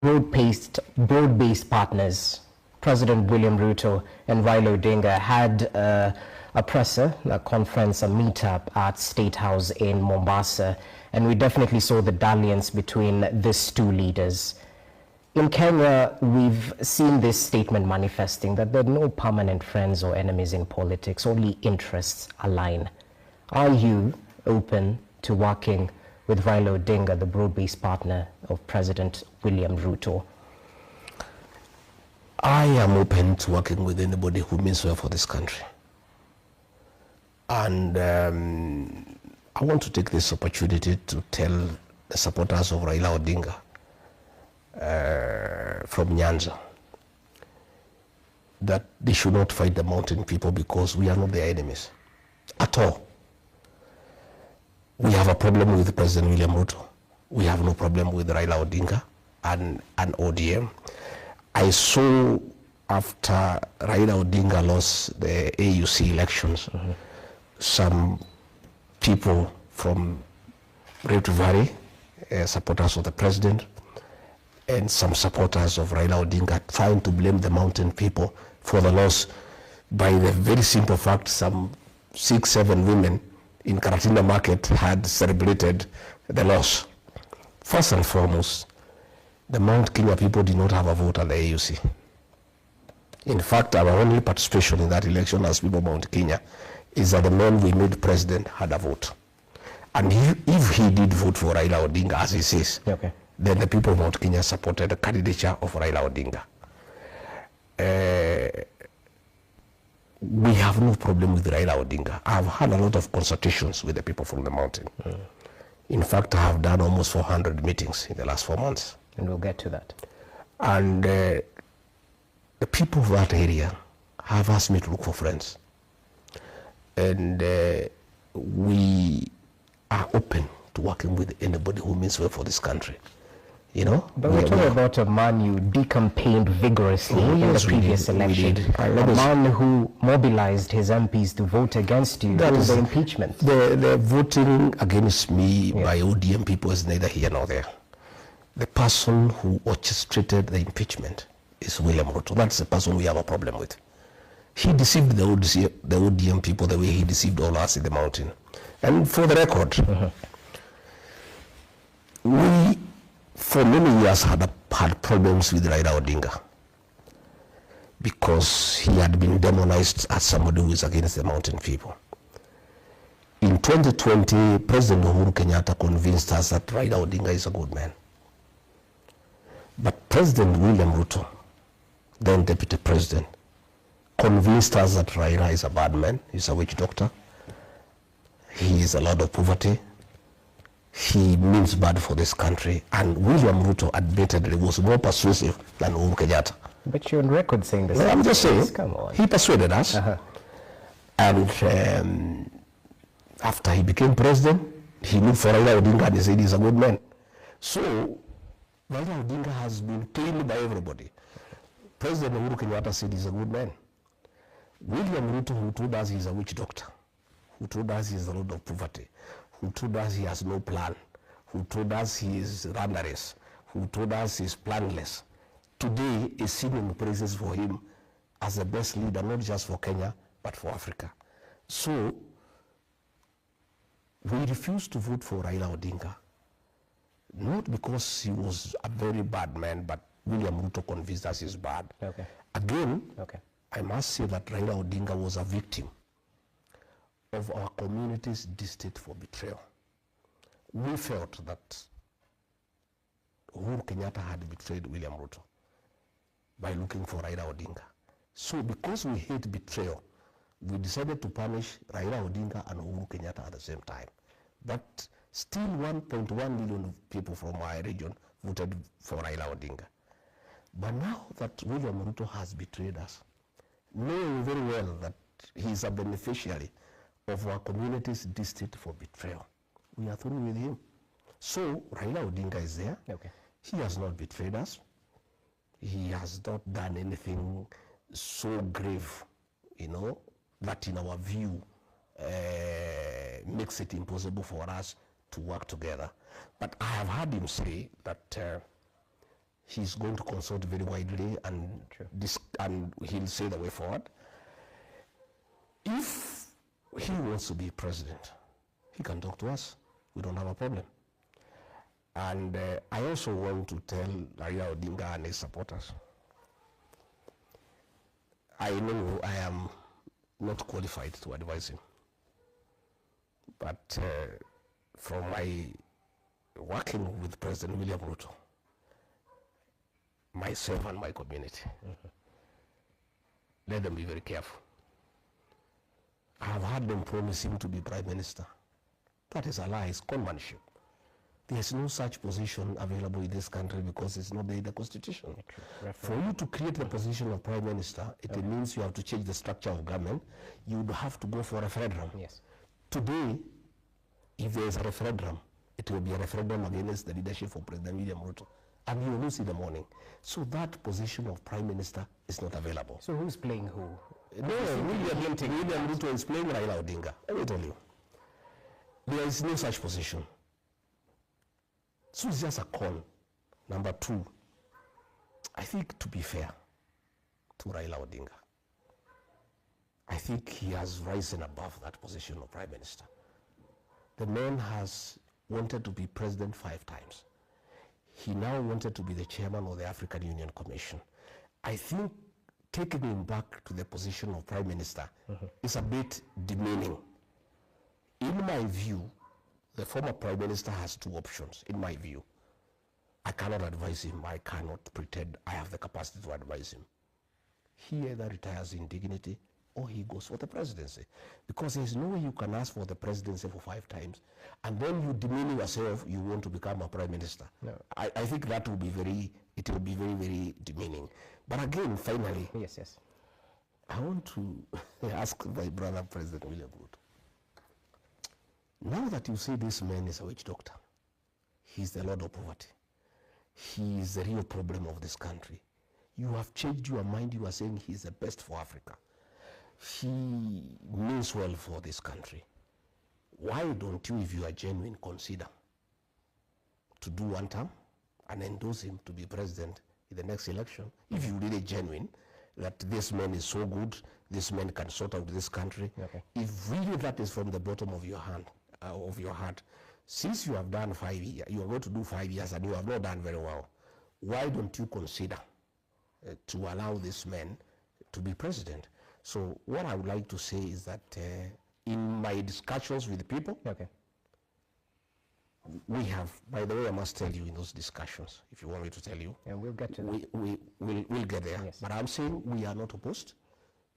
broad-based partners, President William Ruto and Raila Odinga, had a presser, a conference, a meetup at State House in Mombasa, and we definitely saw the dalliance between these two leaders. In Kenya, we've seen this statement manifesting that there are no permanent friends or enemies in politics, only interests align. Are you open to working with Raila Odinga, the broad-based partner of President William Ruto? I am open to working with anybody who means well for this country. And I want to take this opportunity to tell the supporters of Raila Odinga from Nyanza that they should not fight the mountain people, because we are not their enemies at all. We have a problem with President William Ruto. We have no problem with Raila Odinga and ODM. I saw after Raila Odinga lost the AUC elections, some people from Rift Valley, supporters of the president, and some supporters of Raila Odinga trying to blame the mountain people for the loss by the very simple fact some 6-7 women in Karatina Market had celebrated the loss. First and foremost, the Mount Kenya people did not have a vote at the AUC. In fact, our only participation in that election as people of Mount Kenya is that the man we made president had a vote. And if he did vote for Raila Odinga, as he says, then the people of Mount Kenya supported the candidature of Raila Odinga. We have no problem with Raila Odinga. I've had a lot of consultations with the people from the mountain. In fact, I have done almost 400 meetings in the last 4 months. And we'll get to that. And the people of that area have asked me to look for friends. And we are open to working with anybody who means well for this country. You know? But we're talking about a man you decampaigned vigorously in the previous election. A man who mobilized his MPs to vote against you to the impeachment. The voting against me by ODM people is neither here nor there. The person who orchestrated the impeachment is William Ruto. That's the person we have a problem with. He deceived the ODM people the way he deceived all us in the mountain. And for the record, we for many years had problems with Raila Odinga because he had been demonized as somebody who is against the mountain people. In 2020, President Uhuru Kenyatta convinced us that Raila Odinga is a good man. But President William Ruto, then Deputy President, convinced us that Raila is a bad man, he's a witch doctor, he is a lot of poverty, he means bad for this country, and William Ruto admittedly was more persuasive than Uhuru Kenyatta. But you're on record saying this. Well, I'm just saying, come on. He persuaded us, and after he became president, he looked for Raila Odinga and he said he's a good man. So, Raila Odinga has been claimed by everybody. President Uhuru Kenyatta said he's a good man. William Ruto, who told us he's a witch doctor, who told us he's a lot of poverty, who told us he has no plan, who told us he is randarous, who told us he's planless, today is singing praises for him as the best leader, not just for Kenya, but for Africa. So, we refused to vote for Raila Odinga, not because he was a very bad man, but William Ruto convinced us he's bad. Again, I must say that Raila Odinga was a victim of our community's distaste for betrayal. We felt that Uhuru Kenyatta had betrayed William Ruto by looking for Raila Odinga. So because we hate betrayal, we decided to punish Raila Odinga and Uhuru Kenyatta at the same time. But still 1.1 million people from our region voted for Raila Odinga. But now that William Ruto has betrayed us, knowing very well that he is a beneficiary of our community's distaste for betrayal, we are through with him. So Raila Odinga is there. He has not betrayed us. He has not done anything so grave, you know, that in our view makes it impossible for us to work together. But I have heard him say that he's going to consult very widely and he'll say the way forward. If he wants to be president, he can talk to us. We don't have a problem. And I also want to tell Raila Odinga and his supporters, I know I am not qualified to advise him, but from my working with President William Ruto, myself and my community, let them be very careful. I have heard them promise him to be prime minister. That is a lie, it's conmanship. There is no such position available in this country because it's not there in the constitution. For you to create the position of prime minister, it means you have to change the structure of government. You would have to go for a referendum. Yes. Today, if there is a referendum, it will be a referendum against the leadership of President William Ruto. And you will lose in the morning. So that position of prime minister is not available. So who's playing who? No, William Ruto is playing Raila Odinga. Let me tell you. There is no such position. So it's just a con. Number two, I think, to be fair to Raila Odinga, I think he has risen above that position of prime minister. The man has wanted to be president 5 times. He now wanted to be the chairman of the African Union Commission. I think taking him back to the position of prime minister is a bit demeaning. In my view, the former prime minister has 2 options, in my view. I cannot advise him. I cannot pretend I have the capacity to advise him. He either retires in dignity or he goes for the presidency. Because there's no way you can ask for the presidency for 5 times and then you demean yourself, you want to become a prime minister. No. I think that will be very, very demeaning. But again, finally, yes. I want to ask my brother, President William Ruto. Now that you say this man is a witch doctor, he's the Lord of Poverty, he is the real problem of this country, you have changed your mind, you are saying he's the best for Africa, he means well for this country. Why don't you, if you are genuine, consider to do 1 term and endorse him to be president in the next election? If you really genuine that this man is so good, this man can sort out this country. Okay. If really that is from the bottom of your hand, of your heart, since you have done 5 years, you are going to do 5 years and you have not done very well, why don't you consider to allow this man to be president? So what I would like to say is that in my discussions with people, we have, by the way, I must tell you in those discussions, if you want me to tell you. And we'll get to that. We'll get there. Yes. But I'm saying we are not opposed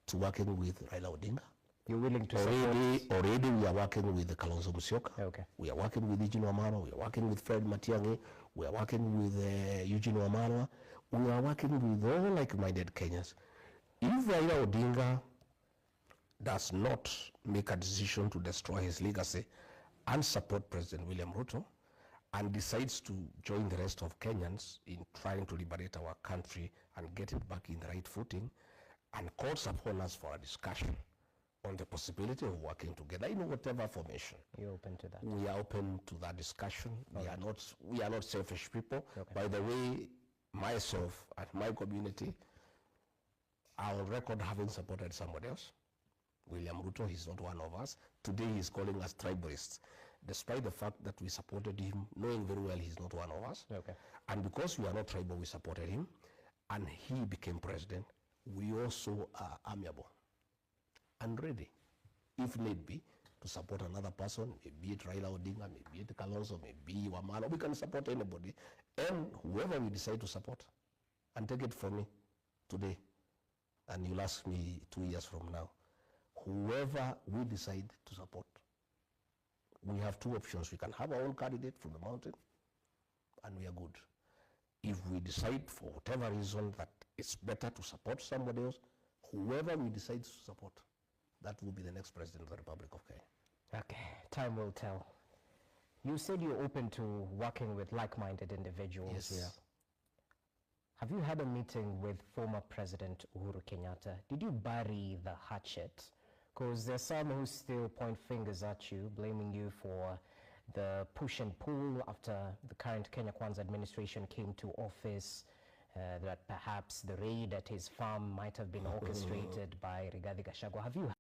to working with Raila Odinga. You're willing to already we are working with Kalonzo Musyoka. Okay. We are working with Eugene Wamalwa. We are working with Fred Matiang'i. We are working with Eugene Wamalwa. We are working with all like-minded Kenyans. If Raila Odinga does not make a decision to destroy his legacy and support President William Ruto and decides to join the rest of Kenyans in trying to liberate our country and get it back in the right footing and calls upon us for a discussion on the possibility of working together in whatever formation. You're open to that? We are open to that discussion. Okay. We are not selfish people. Okay. By the way, myself and my community are on record having supported somebody else. William Ruto, he's not one of us. Today he's calling us tribalists, despite the fact that we supported him, knowing very well he's not one of us. Okay. And because we are not tribal, we supported him, and he became president. We also are amiable and ready, if need be, to support another person, maybe it Raila Odinga, maybe it Kalonzo, maybe Wamalwa. We can support anybody, and whoever we decide to support. And take it from me today, and you'll ask me 2 years from now. Whoever we decide to support, we have 2 options. We can have our own candidate from the mountain, and we are good. If we decide for whatever reason that it's better to support somebody else, whoever we decide to support, that will be the next president of the Republic of Kenya. Okay, time will tell. You said you're open to working with like-minded individuals. Yes. Here. Have you had a meeting with former President Uhuru Kenyatta? Did you bury the hatchet? Because there's some who still point fingers at you, blaming you for the push and pull after the current Kenya Kwanza administration came to office. that perhaps the raid at his farm might have been orchestrated by Rigathi Gachagua. Have you